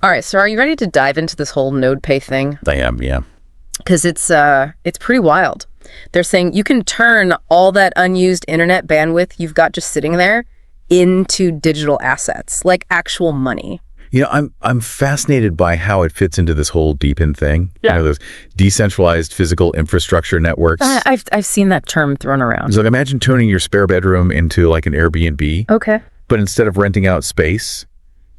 All right, so are you ready to dive into this whole nodepay thing? I am, yeah. Because it's pretty wild. They're saying you can turn all that unused internet bandwidth you've got just sitting there into digital assets, like actual money. You know, I'm fascinated by how it fits into this whole DePIN thing. Yeah. You know, those decentralized physical infrastructure networks. I've seen that term thrown around. It's like, imagine turning your spare bedroom into like an Airbnb. Okay. But instead of renting out space,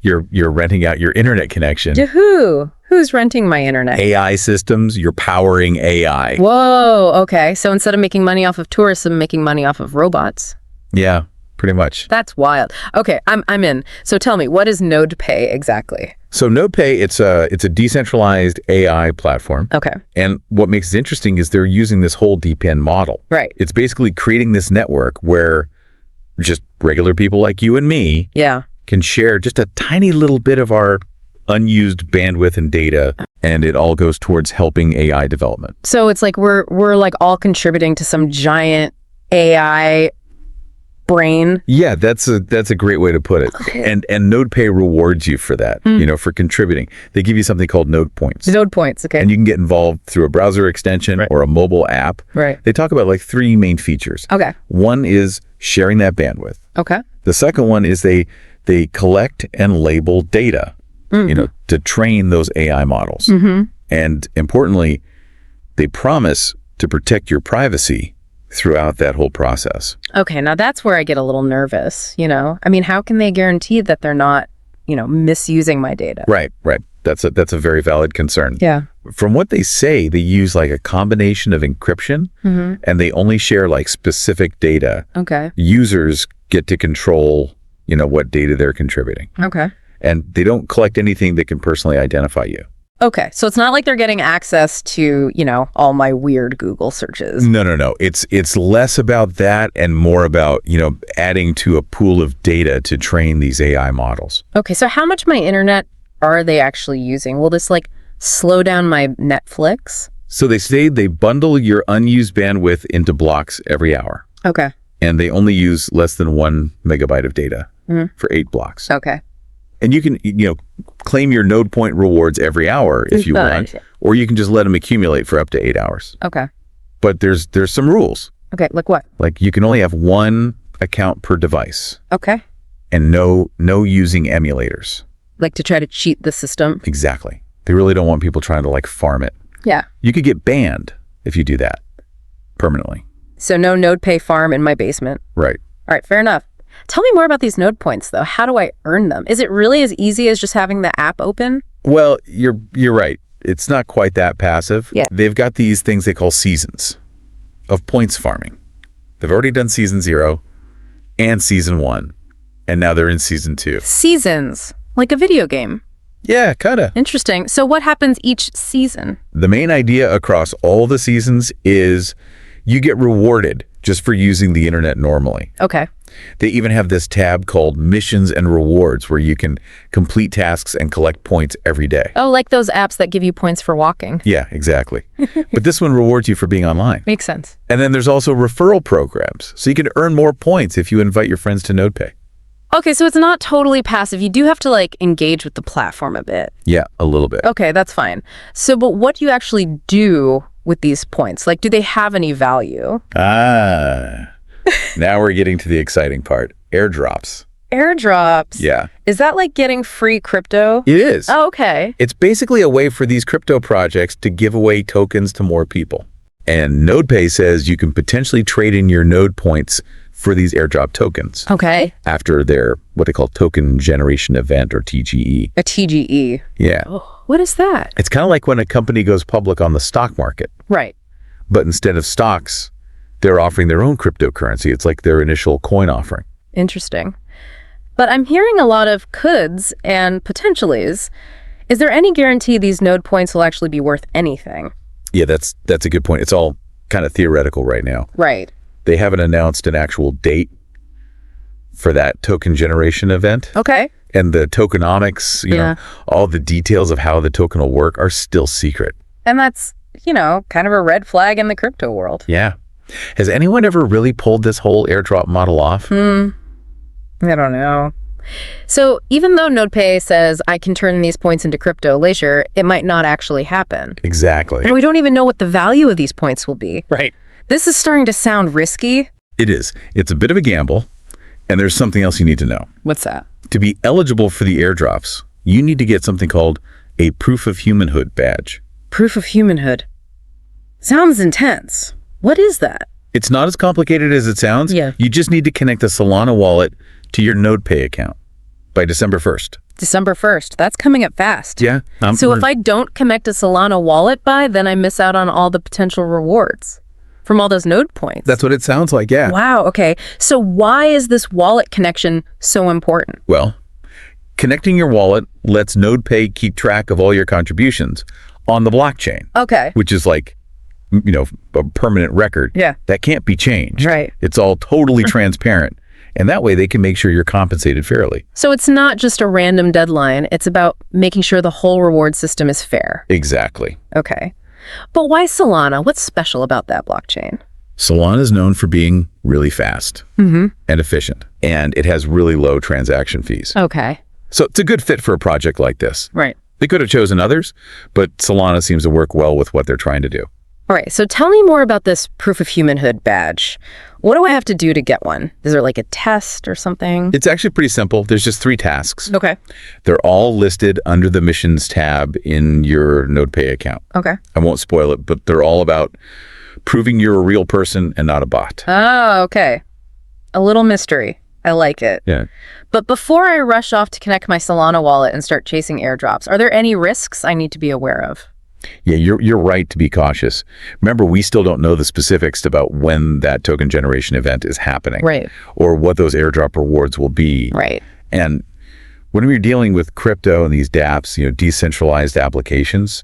you're renting out your internet connection. To who? Who's renting my internet? AI systems, you're powering AI. Whoa, okay. So instead of making money off of tourists, I'm making money off of robots. Yeah, pretty much. That's wild. Okay, I'm in. So tell me, what is nodepay exactly? So nodepay, it's a decentralized AI platform. Okay. And what makes it interesting is they're using this whole DePIN model. Right. It's basically creating this network where just regular people like you and me can share just a tiny little bit of our unused bandwidth and data, and it all goes towards helping AI development. So it's like we're like all contributing to some giant AI brain. Yeah, that's a great way to put it. Okay. And nodepay rewards you for that, you know, for contributing. They give you something called node points. Node points, okay. And you can get involved through a browser extension or a mobile app. Right. They talk about like 3 main features. Okay. One is sharing that bandwidth. Okay. The second one is they collect and label data, you know, to train those AI models. And importantly, they promise to protect your privacy throughout that whole process. Okay, now that's where I get a little nervous, you know? I mean, how can they guarantee that they're not, you know, misusing my data? Right. That's a very valid concern. Yeah. From what they say, they use like a combination of encryption and they only share like specific data. Okay. Users get to control, you know, what data they're contributing. Okay. And they don't collect anything that can personally identify you. Okay, so it's not like they're getting access to, you know, all my weird Google searches. No. It's less about that and more about, you know, adding to a pool of data to train these AI models. Okay, so how much of my internet are they actually using? Will this like slow down my Netflix? So they say they bundle your unused bandwidth into blocks every hour. Okay. And they only use less than 1 megabyte of data for 8 blocks. Okay. And you can, you know, claim your node point rewards every hour if you want, or you can just let them accumulate for up to 8 hours. Okay. But there's some rules. Okay, like what? Like you can only have 1 account per device. Okay. And no using emulators. Like to try to cheat the system? Exactly. They really don't want people trying to like farm it. Yeah. You could get banned if you do that permanently. So no nodepay farm in my basement. Right. All right, fair enough. Tell me more about these node points, though. How do I earn them? Is it really as easy as just having the app open? Well, you're right. It's not quite that passive. Yeah. They've got these things they call seasons of points farming. They've already done season 0 and season 1, and now they're in season 2. Seasons, like a video game. Yeah, kinda. Interesting. So what happens each season? The main idea across all the seasons is you get rewarded just for using the internet normally. Okay. They even have this tab called Missions and Rewards where you can complete tasks and collect points every day. Oh, like those apps that give you points for walking. Yeah, exactly. But this one rewards you for being online. Makes sense. And then there's also referral programs. So you can earn more points if you invite your friends to nodepay. Okay, so it's not totally passive. You do have to like engage with the platform a bit. Yeah, a little bit. Okay, that's fine. So, but what do you actually do with these points? Like, do they have any value? Now we're getting to the exciting part. Airdrops. Airdrops? Yeah. Is that like getting free crypto? It is. Oh, okay. It's basically a way for these crypto projects to give away tokens to more people. And nodepay says you can potentially trade in your node points for these airdrop tokens. Okay. After their, what they call token generation event, or TGE. A TGE. Yeah. Oh, what is that? It's kind of like when a company goes public on the stock market. Right. But instead of stocks, they're offering their own cryptocurrency. It's like their initial coin offering. Interesting. But I'm hearing a lot of coulds and potentiallys. Is there any guarantee these node points will actually be worth anything? Yeah, that's a good point. It's all kind of theoretical right now. Right. They haven't announced an actual date for that token generation event. Okay. And the tokenomics, you know, all the details of how the token will work are still secret. And that's, you know, kind of a red flag in the crypto world. Yeah. Has anyone ever really pulled this whole airdrop model off? I don't know. So even though nodepay says I can turn these points into crypto later, it might not actually happen. Exactly. And we don't even know what the value of these points will be. Right. This is starting to sound risky. It is. It's a bit of a gamble. And there's something else you need to know. What's that? To be eligible for the airdrops, you need to get something called a proof of humanhood badge. Proof of humanhood. Sounds intense. What is that? It's not as complicated as it sounds. Yeah. You just need to connect the Solana wallet to your nodepay account by December 1st. December 1st. That's coming up fast. Yeah. So if I don't connect a Solana wallet by, then I miss out on all the potential rewards from all those node points. That's what it sounds like, yeah. Wow, okay. So why is this wallet connection so important? Well, connecting your wallet lets nodepay keep track of all your contributions on the blockchain. Okay. Which is like, a permanent record. Yeah. That can't be changed. Right. It's all totally transparent. And that way they can make sure you're compensated fairly. So it's not just a random deadline. It's about making sure the whole reward system is fair. Exactly. Okay. But why Solana? What's special about that blockchain? Solana is known for being really fast and efficient, and it has really low transaction fees. Okay. So it's a good fit for a project like this. Right. They could have chosen others, but Solana seems to work well with what they're trying to do. All right. So tell me more about this proof of humanhood badge. What do I have to do to get one? Is there like a test or something? It's actually pretty simple. There's just 3 tasks. Okay. They're all listed under the missions tab in your nodepay account. Okay. I won't spoil it, but they're all about proving you're a real person and not a bot. Oh, okay. A little mystery. I like it. Yeah. But before I rush off to connect my Solana wallet and start chasing airdrops, are there any risks I need to be aware of? Yeah, you're right to be cautious. Remember, we still don't know the specifics about when that token generation event is happening. Right. Or what those airdrop rewards will be. Right. And when we're dealing with crypto and these dApps, decentralized applications,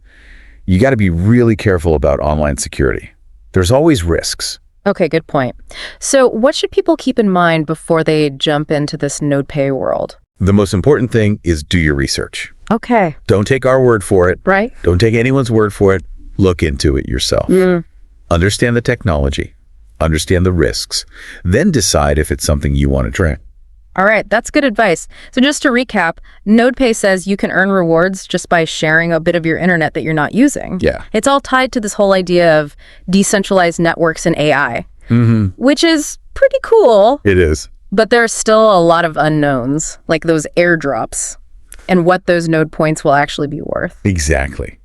you got to be really careful about online security. There's always risks. Okay, good point. So what should people keep in mind before they jump into this nodepay world? The most important thing is do your research. Okay. Don't take our word for it. Right. Don't take anyone's word for it. Look into it yourself. Understand the technology. Understand the risks. Then decide if it's something you want to try. All right, that's good advice. So just to recap, nodepay says you can earn rewards just by sharing a bit of your internet that you're not using. Yeah. It's all tied to this whole idea of decentralized networks and AI, which is pretty cool. It is. But there's still a lot of unknowns, like those airdrops and what those node points will actually be worth. Exactly.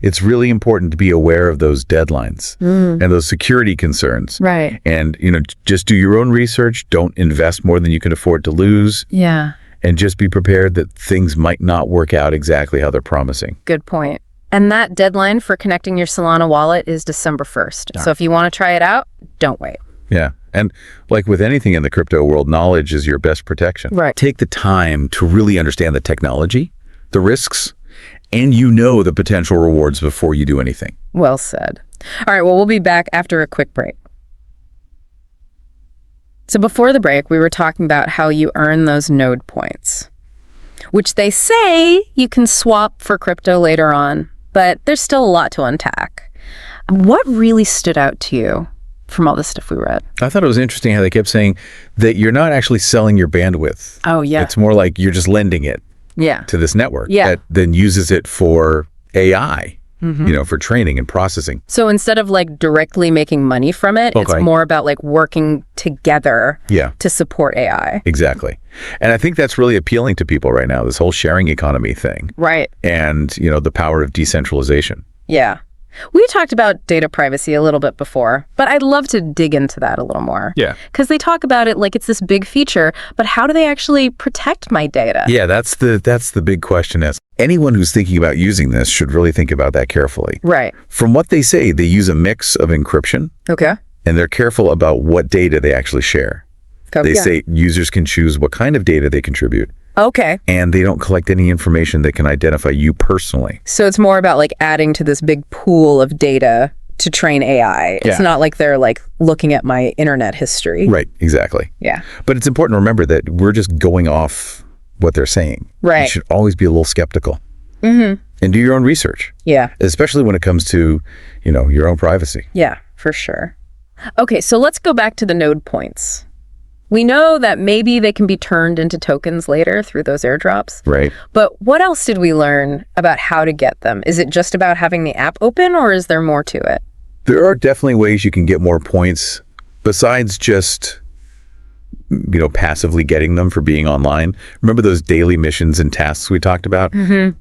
It's really important to be aware of those deadlines and those security concerns. Right. And, just do your own research. Don't invest more than you can afford to lose. Yeah. And just be prepared that things might not work out exactly how they're promising. Good point. And that deadline for connecting your Solana wallet is December 1st. So if you want to try it out, don't wait. Yeah. And like with anything in the crypto world, knowledge is your best protection. Right. Take the time to really understand the technology, the risks, and the potential rewards before you do anything. Well said. All right, well, we'll be back after a quick break. So before the break, we were talking about how you earn those node points, which they say you can swap for crypto later on, but there's still a lot to unpack. What really stood out to you from all the stuff we read? I thought it was interesting how they kept saying that you're not actually selling your bandwidth. Oh, yeah. It's more like you're just lending it to this network that then uses it for AI, for training and processing. So instead of like directly making money from it, it's more about like working together to support AI. Exactly. And I think that's really appealing to people right now, this whole sharing economy thing. Right. And, the power of decentralization. Yeah. We talked about data privacy a little bit before, but I'd love to dig into that a little more. Yeah. Because they talk about it like it's this big feature, but how do they actually protect my data? Yeah, that's the big question. Is anyone who's thinking about using this should really think about that carefully. Right. From what they say, they use a mix of encryption. Okay. And they're careful about what data they actually share. They say users can choose what kind of data they contribute. Okay. And they don't collect any information that can identify you personally. So it's more about like adding to this big pool of data to train AI. It's not like they're like looking at my internet history. Right, exactly. Yeah. But it's important to remember that we're just going off what they're saying. Right. You should always be a little skeptical. And do your own research. Yeah. Especially when it comes to, your own privacy. Yeah, for sure. Okay, so let's go back to the node points. We know that maybe they can be turned into tokens later through those airdrops. Right. But what else did we learn about how to get them? Is it just about having the app open, or is there more to it? There are definitely ways you can get more points besides just, passively getting them for being online. Remember those daily missions and tasks we talked about?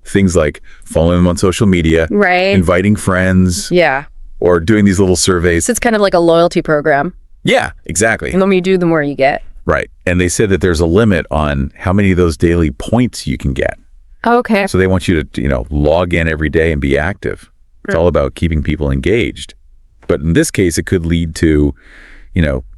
Things like following them on social media, Right. inviting friends, Yeah. or doing these little surveys. So it's kind of like a loyalty program. Yeah, exactly. And the more you do, the more you get. Right. And they said that there's a limit on how many of those daily points you can get. Okay. So they want you to, log in every day and be active. It's all about keeping people engaged. But in this case, it could lead to,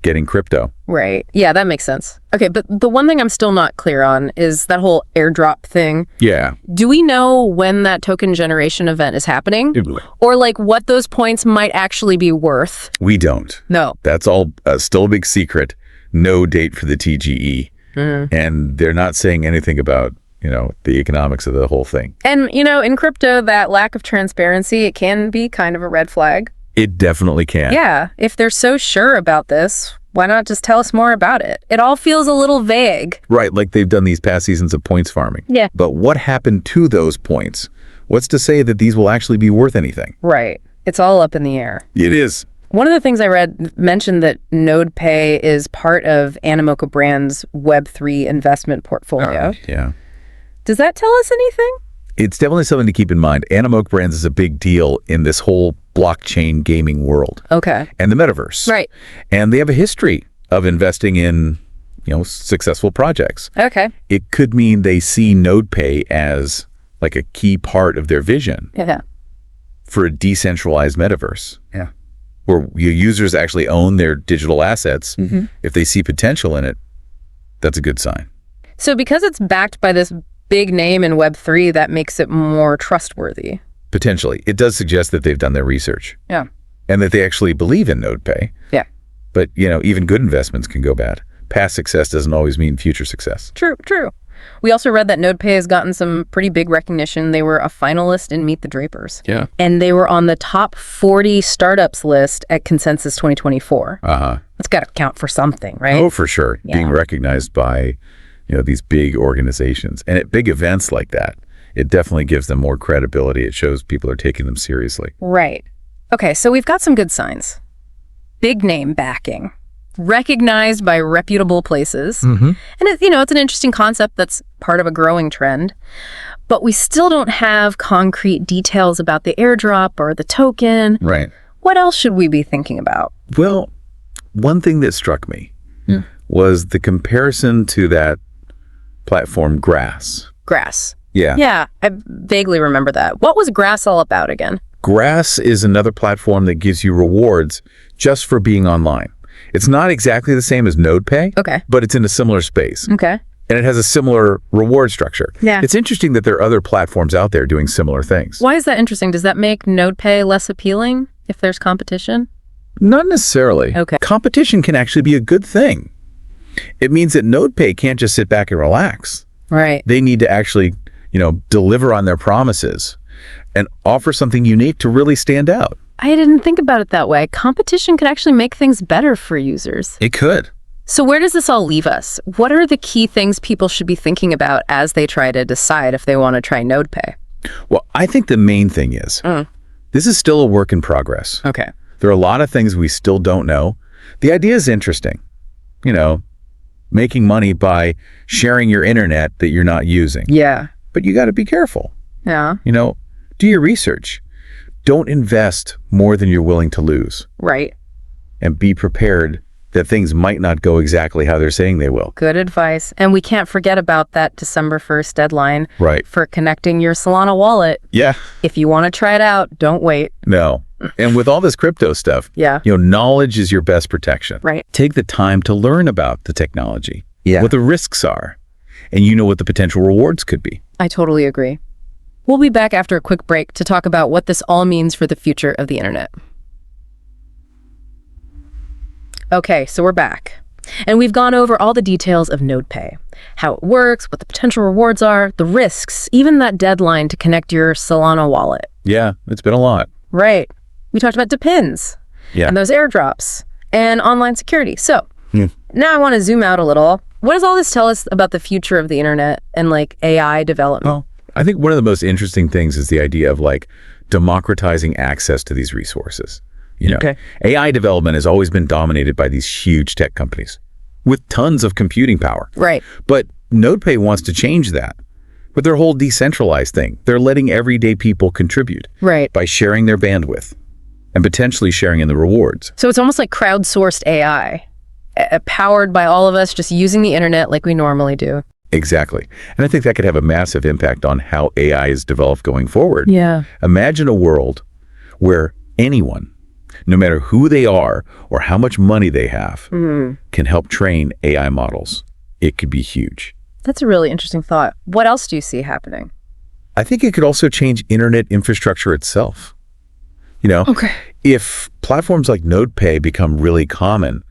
getting crypto. Right. Yeah, that makes sense. Okay, but the one thing I'm still not clear on is that whole airdrop thing. Yeah. Do we know when that token generation event is happening? Or like what those points might actually be worth? We don't. No. That's all still a big secret. No date for the TGE. And they're not saying anything about, the economics of the whole thing. And, in crypto, that lack of transparency, it can be kind of a red flag. It definitely can. Yeah. If they're so sure about this, why not just tell us more about it? It all feels a little vague. Right, like they've done these past seasons of points farming. Yeah. But what happened to those points? What's to say that these will actually be worth anything? Right. It's all up in the air. It is. One of the things I read mentioned that nodepay is part of Animoca Brand's Web3 investment portfolio. Yeah. Does that tell us anything? It's definitely something to keep in mind. Animoca Brands is a big deal in this whole blockchain gaming world. Okay. And the metaverse. Right. And they have a history of investing in, successful projects. Okay. It could mean they see nodepay as like a key part of their vision Yeah. for a decentralized metaverse. Yeah. Where your users actually own their digital assets. If they see potential in it, that's a good sign. So because it's backed by this big name in Web3, that makes it more trustworthy. Potentially. It does suggest that they've done their research. Yeah. And that they actually believe in nodepay. Yeah. But, even good investments can go bad. Past success doesn't always mean future success. True. We also read that nodepay has gotten some pretty big recognition. They were a finalist in Meet the Drapers. Yeah. And they were on the top 40 startups list at Consensus 2024. That's got to count for something, right? Oh, for sure. Yeah. Being recognized by, these big organizations. And at big events like that, it definitely gives them more credibility. It shows people are taking them seriously. Right. Okay, so we've got some good signs. Big name backing. Recognized by reputable places. And it's an interesting concept that's part of a growing trend. But we still don't have concrete details about the airdrop or the token. Right. What else should we be thinking about? Well, one thing that struck me was the comparison to that platform Grass. Grass. Yeah. Yeah, I vaguely remember that. What was Grass all about again? Grass is another platform that gives you rewards just for being online. It's not exactly the same as nodepay, Okay. but it's in a similar space. Okay. And it has a similar reward structure. Yeah. It's interesting that there are other platforms out there doing similar things. Why is that interesting? Does that make nodepay less appealing if there's competition? Not necessarily. Okay. Competition can actually be a good thing. It means that nodepay can't just sit back and relax. Right. They need to actually, deliver on their promises and offer something unique to really stand out. I didn't think about it that way. Competition could actually make things better for users. It could. So where does this all leave us? What are the key things people should be thinking about as they try to decide if they want to try nodepay? Well, I think the main thing is this is still a work in progress. Okay. There are a lot of things we still don't know. The idea is interesting. Making money by sharing your internet that you're not using. Yeah. But you got to be careful. Yeah. Do your research. Don't invest more than you're willing to lose. Right. And be prepared that things might not go exactly how they're saying they will. Good advice. And we can't forget about that December 1st deadline Right. for connecting your Solana wallet. Yeah. If you want to try it out, don't wait. No. And with all this crypto stuff, Yeah. Knowledge is your best protection. Right. Take the time to learn about the technology. Yeah. What the risks are. And what the potential rewards could be. I totally agree. We'll be back after a quick break to talk about what this all means for the future of the internet. Okay, so we're back. And we've gone over all the details of nodepay, how it works, what the potential rewards are, the risks, even that deadline to connect your Solana wallet. Yeah, it's been a lot. Right. We talked about depends Yeah. and those airdrops and online security. So Now I want to zoom out a little. What does all this tell us about the future of the internet and like AI development? Well, I think one of the most interesting things is the idea of like democratizing access to these resources. Okay. AI development has always been dominated by these huge tech companies with tons of computing power. Right. But nodepay wants to change that with their whole decentralized thing. They're letting everyday people contribute by sharing their bandwidth and potentially sharing in the rewards. So it's almost like crowdsourced AI, powered by all of us just using the internet like we normally do. Exactly. And I think that could have a massive impact on how AI is developed going forward. Yeah. Imagine a world where anyone, no matter who they are or how much money they have, can help train AI models. It could be huge. That's a really interesting thought. What else do you see happening? I think it could also change internet infrastructure itself. If platforms like nodepay become really common,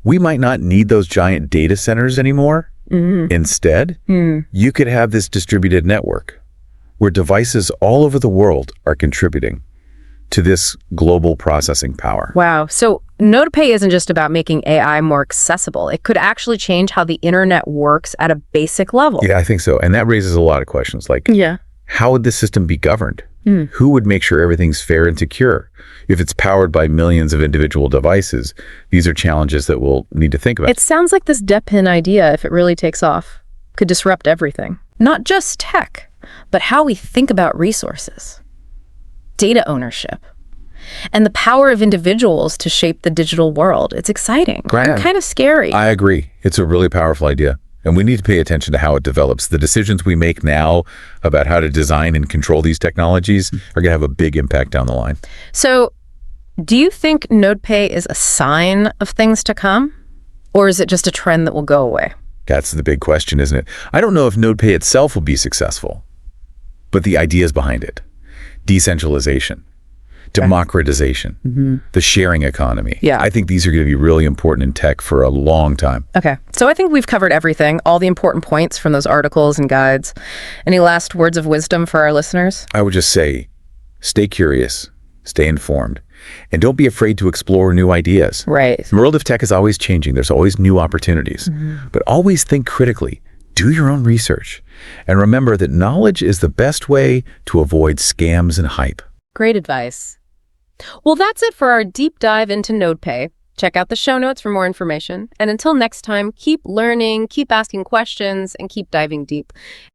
we might not need those giant data centers anymore. Instead, you could have this distributed network where devices all over the world are contributing to this global processing power. Wow. So nodepay isn't just about making AI more accessible. It could actually change how the internet works at a basic level. Yeah, I think so. And that raises a lot of questions like, how would the system be governed? Who would make sure everything's fair and secure? If it's powered by millions of individual devices, these are challenges that we'll need to think about. It sounds like this DEPIN idea, if it really takes off, could disrupt everything. Not just tech, but how we think about resources, data ownership, and the power of individuals to shape the digital world. It's exciting. Right. Kind of scary. I agree. It's a really powerful idea. And we need to pay attention to how it develops. The decisions we make now about how to design and control these technologies are going to have a big impact down the line. So, do you think nodepay is a sign of things to come? Or is it just a trend that will go away? That's the big question, isn't it? I don't know if nodepay itself will be successful, but the ideas behind it, decentralization, democratization, the sharing economy. Yeah. I think these are going to be really important in tech for a long time. Okay. So I think we've covered everything, all the important points from those articles and guides. Any last words of wisdom for our listeners? I would just say, stay curious, stay informed, and don't be afraid to explore new ideas. Right. The world of tech is always changing. There's always new opportunities, but always think critically. Do your own research. And remember that knowledge is the best way to avoid scams and hype. Great advice. Well, that's it for our deep dive into nodepay. Check out the show notes for more information. And until next time, keep learning, keep asking questions, and keep diving deep.